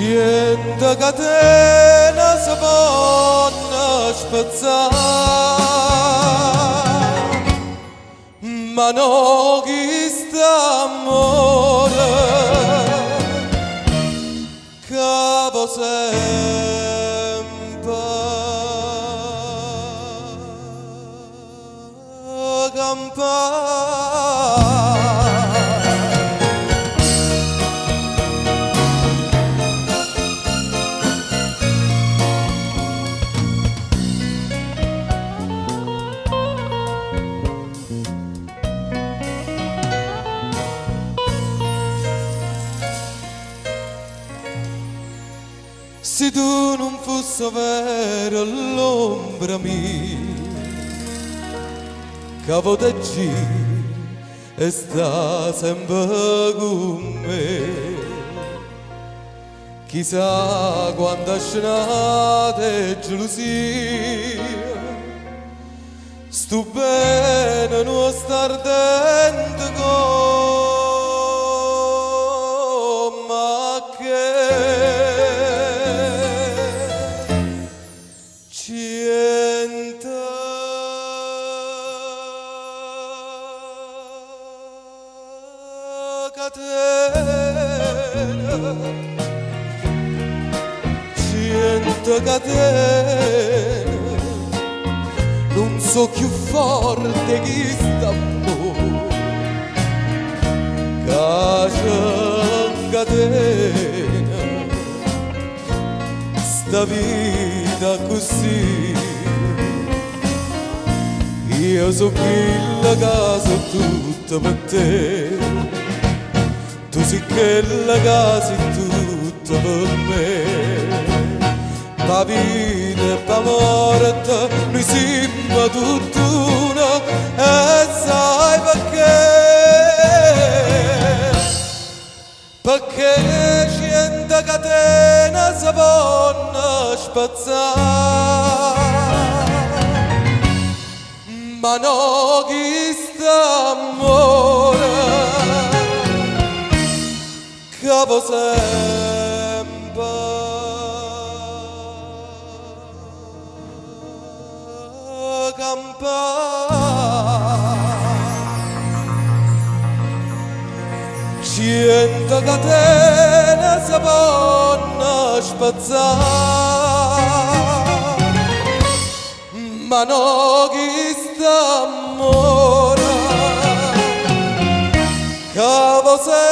Cento catene si possono spezzare, ma non chi sta amore, capo sempre campare. Se tu non fossi vero l'ombra mia, capo da G e sta sempre con me. Chissà quanta scenata e gelosia, sto bene non star dentro come che cento catene non so più forte che st'amore che catena sta vita così. Io so quella casa tutta per te, tu sei quella casa tutta per me. Pa vita e pa morte noi siamo tutt'uno e sai perché? Perché cento catene si possono spezzare, ma non chi sta amore, capo sempre campare. Cento catene si possono spezzare, ma non chi sta amore, capo sempre